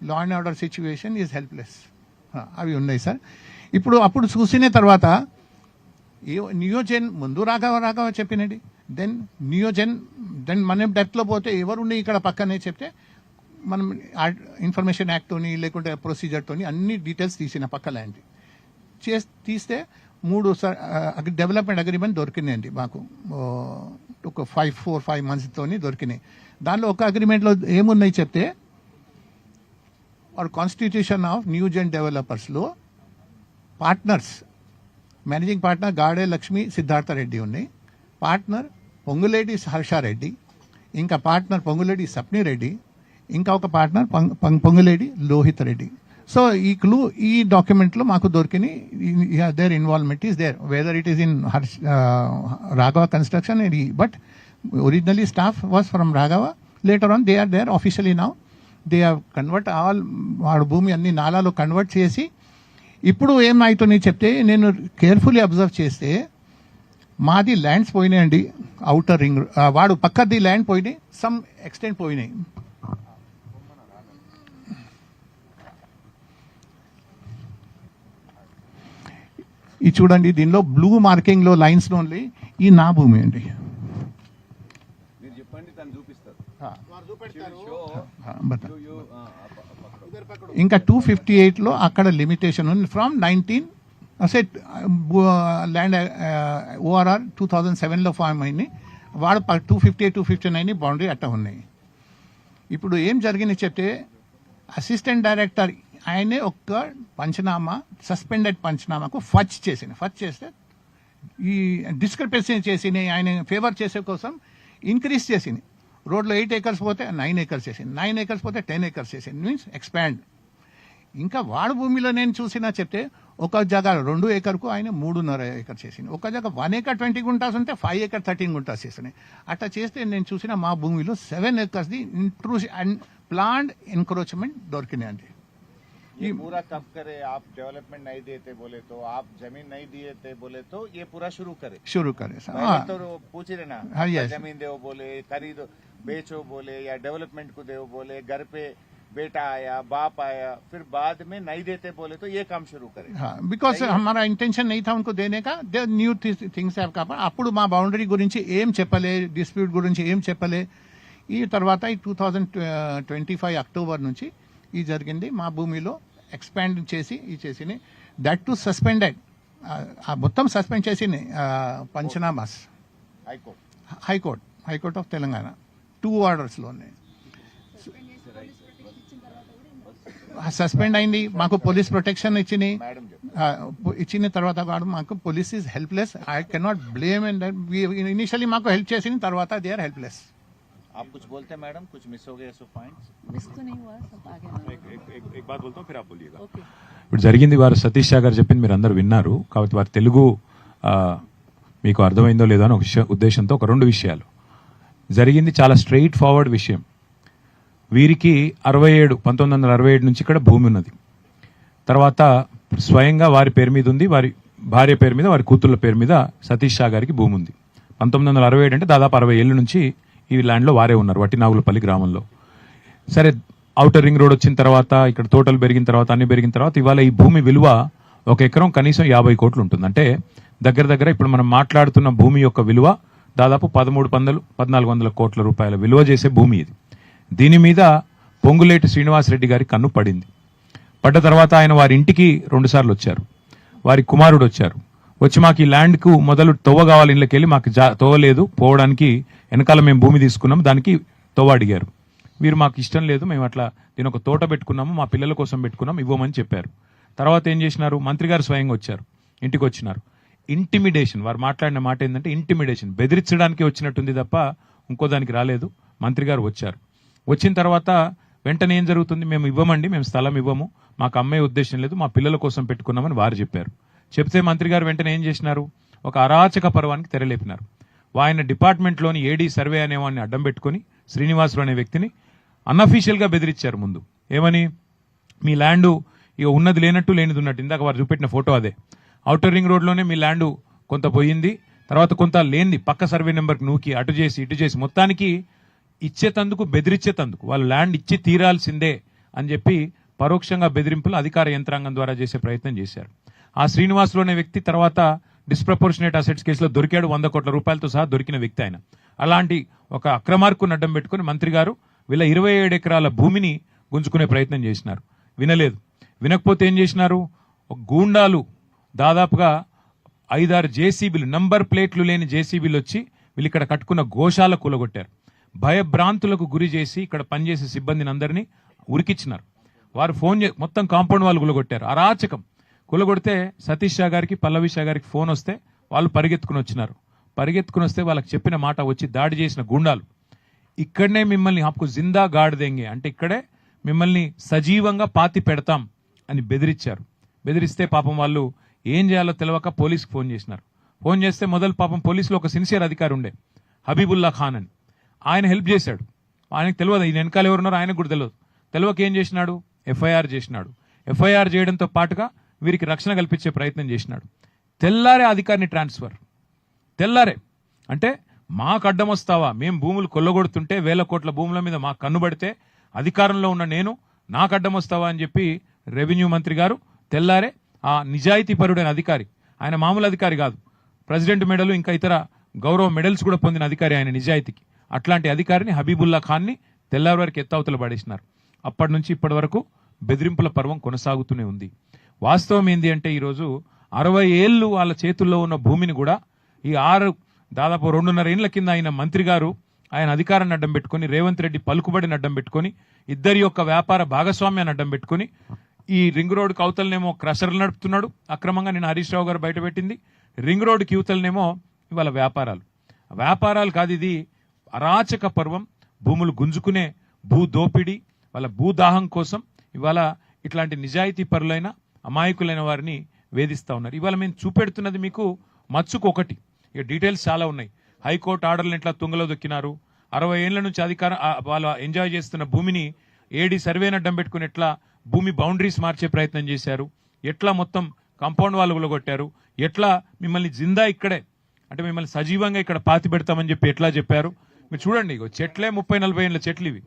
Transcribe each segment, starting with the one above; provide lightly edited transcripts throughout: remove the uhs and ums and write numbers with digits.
Law and order situation is helpless. అవి ఉన్నాయి sir. అప్పుడు చూసిన తర్వాత నియోజన్ ముందు రాఘవ చెప్పినండి. దెన్ నియోజన్, దెన్ మనం డెప్త్లో పోతే ఎవరుండి ఇక్కడ పక్కనే చెప్తే మనం ఇన్ఫర్మేషన్ యాక్ట్తోని లేకుంటే ప్రొసీజర్తోని అన్ని డీటెయిల్స్ తీసిన పక్క ల్యాండ్ తీస్తే 3 డెవలప్మెంట్ అగ్రిమెంట్ దొరికినాయండి మాకు. ఒక 4-5 మంత్స్తోని దొరికినాయి. దానిలో ఒక అగ్రిమెంట్లో ఏమున్నాయి చెప్తే, కాన్స్టిట్యూషన్ ఆఫ్ న్యూజెన్ డెవలపర్స్లో partners, managing partner Gade Lakshmi Siddhartha Reddy ఉన్నాయి, పార్ట్నర్ పొంగులేటి హర్షారెడ్డి, ఇంకా పార్ట్నర్ పొంగులేటి సప్ని రెడ్డి, ఇంకా ఒక పార్ట్నర్ పొంగులేటి లోహిత్ రెడ్డి. సో ఈ డాక్యుమెంట్లో మాకు దొరికినాయి. Their involvement is there, whether it is in Raghava construction, but originally staff was from Raghava. Later on they are there officially now. They have convert all, వాడు భూమి అన్ని నాలాలో కన్వర్ట్ చేసి. ఇప్పుడు ఏమవుతుంది చెప్తే, నేను కేర్ఫుల్లీ అబ్జర్వ్ చేస్తే మాది ల్యాండ్స్ పోయినాయండి. అవుటర్ రింగ్ వాడు పక్కది ల్యాండ్ పోయినాయి, సమ్ ఎక్స్టెంట్ పోయినాయి. ఇది చూడండి, దీనిలో బ్లూ మార్కింగ్ లో లైన్స్ ఓన్లీ ఈ నా భూమి అండి. ఇంకా 258లో అక్కడ లిమిటేషన్ ఉంది. ఫ్రమ్ 19 అసెట్ ల్యాండ్ ఓఆర్ఆర్ 2007లో ఫామ్ అయింది. వాడు 258, 259 బౌండరీ అట్ట ఉన్నాయి. ఇప్పుడు ఏం జరిగింది చెప్తే, అసిస్టెంట్ డైరెక్టర్ ఆయనే ఒక్క పంచనామా, సస్పెండెడ్ పంచనామాకు ఫచ్ చేస్తే ఈ డిస్క్రిపెన్సీ చేసి ఆయన ఫేవర్ చేసే కోసం ఇంక్రీజ్ చేసింది. రోడ్లో 8 acres పోతే 9 acres చేసింది, 9 acres పోతే 10 acres చేసింది, మీన్స్ ఎక్స్పాండ్. ఇంకా వాడు భూమిలో నేను చూసినా చెప్తే, ఒక జగ 2 acreకు ఆయన 3.5 acres చేసింది, ఒక జగ 1 acre 20 గుంటాస్ ఉంటే 5 acre 13 గుంటాస్ చేస్తున్నాయి. అట్లా చేస్తే నేను చూసిన మా భూమిలో 7 acres ది ప్లాండ్ ఎన్క్రోచ్మెంట్ దొరికినాయి అండి. ये पूरा कब करे? आप डेवलपमेंट नहीं देते बोले तो, आप जमीन नहीं दिए थे बोले तो ये पूरा शुरू करे सर. तो पूछ रहे ना, जमीन दो बोले, खरीदो बेचो बोले, या डेवलपमेंट को दो बोले, घर पे बेटा आया, बाप आया, फिर बाद में नहीं देते बोले तो ये काम शुरू करे. बिकॉज हमारा इंटेंशन नहीं था उनको देने का. They knew things have come. అప్పుడు మా బౌండరీ గురించి ఏం చెప్పలే, డిస్ప్యూట్ గురించి ఏం చెప్పలే. ఈ తర్వాత 2025 అక్టోబర్ నుంచి ఈ జరిగింది. మా భూమిలో ఎక్స్పాండ్ చేసి చేసి దట్ టు సస్పెండెడ్, మొత్తం సస్పెండ్ చేసి పంచనామాస్ హైకోర్ట్ ఆఫ్ తెలంగాణ 2 ఆర్డర్స్లోనే సస్పెండ్ అయింది. మాకు పోలీస్ ప్రొటెక్షన్ ఇచ్చిన తర్వాత వాడు మాకు police is helpless. I cannot blame. And initially మాకు హెల్ప్ చేసిన తర్వాత దే ఆర్ హెల్ప్లెస్. आप कुछ बोलते हैं मैडम, कुछ मिस हो गया? सो पॉइंट्स मिस तो नहीं हुआ, सब आगे. एक बात बोलता हूँ, फिर आप बोलिएगा. ఇప్పుడు జరిగింది వారు సతీష్ షా గారు చెప్పింది మీరు అందరూ విన్నారు కాబట్టి వారి తెలుగు మీకు అర్థమైందో లేదో అని ఒక ఉద్దేశంతో ఒక 2 విషయాలు. జరిగింది చాలా స్ట్రెయిట్ ఫార్వర్డ్ విషయం. వీరికి 1967 నుంచి ఇక్కడ భూమి ఉన్నది. తర్వాత స్వయంగా వారి పేరు మీద ఉంది, వారి భార్య పేరు మీద, వారి కూతుళ్ళ పేరు మీద సతీష్ షా గారికి భూమి ఉంది. 1967 అంటే దాదాపు 60 ఏళ్ళ నుంచి ఈ ల్యాండ్లో వారే ఉన్నారు, వట్టినాగులపల్లి గ్రామంలో. సరే, ఔటర్ రింగ్ రోడ్ వచ్చిన తర్వాత, ఇక్కడ తోటలు పెరిగిన తర్వాత, అన్ని పెరిగిన తర్వాత ఇవాళ ఈ భూమి విలువ 1 ఎకరం కనీసం 50 కోట్లు ఉంటుంది. అంటే దగ్గర ఇప్పుడు మనం మాట్లాడుతున్న భూమి యొక్క విలువ దాదాపు 1300-1400 కోట్ల రూపాయల విలువ చేసే భూమి ఇది. దీని మీద పొంగులేటి శ్రీనివాసరెడ్డి గారి కన్ను పడింది. పడ్డ తర్వాత ఆయన వారి ఇంటికి 2 సార్లు వచ్చారు. వారి కుమారుడు వచ్చారు. వచ్చి మాకు ఈ ల్యాండ్కు మొదలు తవ్వ కావాలి, ఇళ్ళకి వెళ్ళి మాకు తవ్వలేదు, పోవడానికి వెనకాల మేము భూమి తీసుకున్నాము, దానికి తవ్వ అడిగారు. వీరు మాకు ఇష్టం లేదు, మేము అట్లా దీని ఒక తోట పెట్టుకున్నాము, మా పిల్లల కోసం పెట్టుకున్నాం, ఇవ్వమని చెప్పారు. తర్వాత ఏం చేసినారు, మంత్రి గారు స్వయంగా వచ్చారు, ఇంటికి వచ్చినారు. ఇంటిమిడేషన్, వారు మాట్లాడిన మాట ఏంటంటే ఇంటిమిడేషన్, బెదిరించడానికి వచ్చినట్టుంది తప్ప ఇంకో దానికి రాలేదు. మంత్రి గారు వచ్చారు. వచ్చిన తర్వాత వెంటనే ఏం జరుగుతుంది, మేము ఇవ్వమండి, మేము స్థలం ఇవ్వము, మాకు అమ్మే ఉద్దేశం లేదు, మా పిల్లల కోసం పెట్టుకున్నామని వారు చెప్పారు. చెప్తే మంత్రి గారు వెంటనే ఏం చేసినారు, ఒక అరాచక పర్వానికి తెరలేపినారు. ఆయన డిపార్ట్మెంట్లోని ఏడీ సర్వే అనేవాడిని అడ్డం పెట్టుకుని శ్రీనివాసరావు అనే వ్యక్తిని అన్అఫీషియల్గా బెదిరించారు. ముందు ఏమని, మీ ల్యాండు ఇక ఉన్నది లేనట్టు లేనిది ఉన్నట్టు, ఇందాక వారు చూపెట్టిన ఫోటో అదే. ఔటర్ రింగ్ రోడ్లోనే మీ ల్యాండు కొంత పోయింది, తర్వాత కొంత లేనిది పక్క సర్వే నెంబర్కి నూకి అటు చేసి ఇటు చేసి మొత్తానికి ఇచ్చేతందుకు బెదిరించేతందుకు, వాళ్ళు ల్యాండ్ ఇచ్చి తీరాల్సిందే అని చెప్పి పరోక్షంగా బెదిరింపులు అధికార యంత్రాంగం ద్వారా చేసే ప్రయత్నం చేశారు. ఆ శ్రీనివాసులు అనే వ్యక్తి తర్వాత డిస్ప్రపోర్షనేట్ అసెట్స్ కేసులో దొరికాడు. 100 కోట్ల రూపాయలతో సహా దొరికిన వ్యక్తి ఆయన. అలాంటి ఒక అక్రమార్కుని అడ్డం పెట్టుకుని మంత్రి గారు వీళ్ళ 27 ఎకరాల భూమిని గుంజుకునే ప్రయత్నం చేసినారు. వినలేదు. వినకపోతే ఏం చేసినారు, గూండాలు దాదాపుగా 5-6 జేసీబీలు, నంబర్ ప్లేట్లు లేని జేసీబీలు వచ్చి వీళ్ళు ఇక్కడ కట్టుకున్న గోశాల కూలగొట్టారు. భయభ్రాంతులకు గురి చేసి ఇక్కడ పనిచేసే సిబ్బందిని అందరినీ ఉరికిచ్చినారు. వారు ఫోన్ మొత్తం కాంపౌండ్ వాళ్ళు కూలగొట్టారు. అరాచకం. కూలగొడితే సతీష్ షా గారికి, పల్లవి షా గారికి ఫోన్ వస్తే వాళ్ళు పరిగెత్తుకుని వచ్చినారు. పరిగెత్తుకుని వస్తే వాళ్ళకి చెప్పిన మాట వచ్చి దాడి చేసిన గుండాలు ఇక్కడనే మిమ్మల్ని ఆప్కు జిందా గాడ్ దేంగే అంటే ఇక్కడే మిమ్మల్ని సజీవంగా పాతి పెడతాం అని బెదిరించారు. బెదిరిస్తే పాపం వాళ్ళు ఏం చేయాలో తెలియక పోలీసుకు ఫోన్ చేసినారు. ఫోన్ చేస్తే మొదలు పాపం పోలీసులో ఒక సిన్సియర్ అధికారి ఉండే, హబీబుల్లా ఖాన్ అని. ఆయన హెల్ప్ చేశాడు. ఆయనకు తెలియదు ఈయన వెనకాల ఎవరున్నారో ఆయనకు కూడా తెలియదు. తెలియక ఏం చేసినాడు, ఎఫ్ఐఆర్ చేసినాడు. ఎఫ్ఐఆర్ చేయడంతో పాటుగా వీరికి రక్షణ కల్పించే ప్రయత్నం చేసినాడు. తెల్లారే అధికారిని ట్రాన్స్ఫర్. తెల్లారే అంటే మాకు అడ్డం వస్తావా, మేము భూములు కొల్లగొడుతుంటే 1000 కోట్ల భూముల మీద మాకు కన్నుబడితే అధికారంలో ఉన్న నేను నాకు అడ్డం వస్తావా అని చెప్పి రెవెన్యూ మంత్రి గారు తెల్లారే ఆ నిజాయితీ పరుడైన అధికారి, ఆయన మామూలు అధికారి కాదు, ప్రెసిడెంట్ మెడల్ ఇంకా ఇతర గౌరవ మెడల్స్ కూడా పొందిన అధికారి ఆయన నిజాయితీకి. అట్లాంటి అధికారిని హబీబుల్లా ఖాన్ని తెల్లారి వరకు ఎత్తావతలు పడేసినారు. అప్పటి నుంచి ఇప్పటి వరకు బెదిరింపుల పర్వం కొనసాగుతూనే ఉంది. వాస్తవం ఏంది అంటే ఈరోజు 60 ఏళ్ళు వాళ్ళ చేతుల్లో ఉన్న భూమిని కూడా ఈ దాదాపు 2.5 ఏళ్ల కింద ఆయన మంత్రి గారు ఆయన అధికారాన్ని అడ్డం పెట్టుకుని, రేవంత్ రెడ్డి పలుకుబడిని అడ్డం పెట్టుకుని, ఇద్దరి యొక్క వ్యాపార భాగస్వామ్యాన్ని అడ్డం పెట్టుకుని ఈ రింగ్ రోడ్డుకి అవతలనేమో క్రషర్లు నడుపుతున్నాడు అక్రమంగా. నేను హరీష్ రావు గారు బయటపెట్టింది రింగ్ రోడ్డుకి యువతలనేమో ఇవాళ వ్యాపారాలు కాదు, ఇది అరాచక పర్వం. భూములు గుంజుకునే భూ దోపిడీ, వాళ్ళ భూదాహం కోసం ఇవాళ ఇట్లాంటి నిజాయితీ పరులైన అమాయకులైన వారిని వేధిస్తా ఉన్నారు. ఇవాళ మేము చూపెడుతున్నది మీకు మచ్చుకు ఒకటి, ఇక డీటెయిల్స్ చాలా ఉన్నాయి. హైకోర్టు ఆర్డర్లు ఎట్లా తుంగలో దొక్కినారు, 60 ఏళ్ల నుంచి అధికారం వాళ్ళు ఎంజాయ్ చేస్తున్న భూమిని ఏడీ సర్వేని అడ్డం పెట్టుకుని ఎట్లా భూమి బౌండరీస్ మార్చే ప్రయత్నం చేశారు, ఎట్లా మొత్తం కాంపౌండ్ వాళ్ళు కూలగొట్టారు, ఎట్లా మిమ్మల్ని జిందా ఇక్కడే అంటే మిమ్మల్ని సజీవంగా ఇక్కడ పాతి పెడతామని చెప్పి ఎట్లా చెప్పారు. మీరు చూడండి, ఇగో చెట్లే 30-40 ఏళ్ళ చెట్లు ఇవి,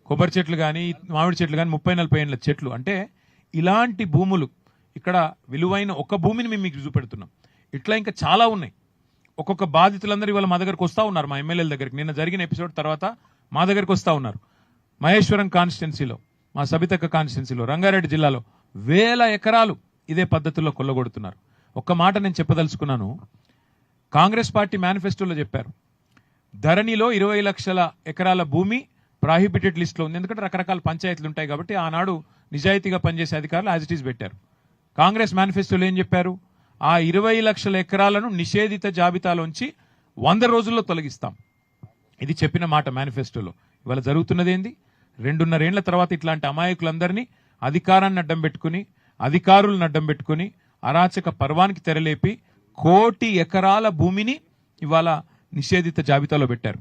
కొబ్బరి చెట్లు కానీ మామిడి చెట్లు కానీ 30-40 ఏళ్ళ చెట్లు. అంటే ఇలాంటి భూములు ఇక్కడ విలువైన ఒక భూమిని మేము మీకు చూపెడుతున్నాం. ఇట్లా ఇంకా చాలా ఉన్నాయి. ఒక్కొక్క బాధితులందరూ ఇవాళ మా దగ్గరకు వస్తూ ఉన్నారు, మా ఎమ్మెల్యేల దగ్గరికి. నిన్న జరిగిన ఎపిసోడ్ తర్వాత మా దగ్గరకు వస్తూ ఉన్నారు. మహేశ్వరం కాన్స్టిట్యున్సీలో, మా సబితక్క కాన్స్టిట్యున్సీలో, రంగారెడ్డి జిల్లాలో 1000 ఎకరాలు ఇదే పద్ధతుల్లో కొల్లగొడుతున్నారు. ఒక్క మాట నేను చెప్పదలుచుకున్నాను. కాంగ్రెస్ పార్టీ మేనిఫెస్టోలో చెప్పారు, ధరణిలో 20 లక్షల ఎకరాల భూమి ప్రాహిబిటెడ్ లిస్ట్లో ఉంది. ఎందుకంటే రకరకాల పంచాయతీలు ఉంటాయి కాబట్టి ఆనాడు నిజాయితీగా పనిచేసే అధికారులు యాజ్ ఇట్ ఈస్ పెట్టారు. కాంగ్రెస్ మేనిఫెస్టోలో ఏం చెప్పారు, ఆ 20 లక్షల ఎకరాలను నిషేధిత జాబితాలోంచి 100 రోజుల్లో తొలగిస్తాం. ఇది చెప్పిన మాట మేనిఫెస్టోలో. ఇవాళ జరుగుతున్నది ఏంది, 2.5 ఏళ్ల తర్వాత ఇట్లాంటి అమాయకులందరినీ అధికారాన్ని అడ్డం పెట్టుకుని, అధికారులను అడ్డం పెట్టుకుని అరాచక పర్వానికి తెరలేపి 1 కోటి ఎకరాల భూమిని ఇవాళ నిషేధిత జాబితాలో పెట్టారు.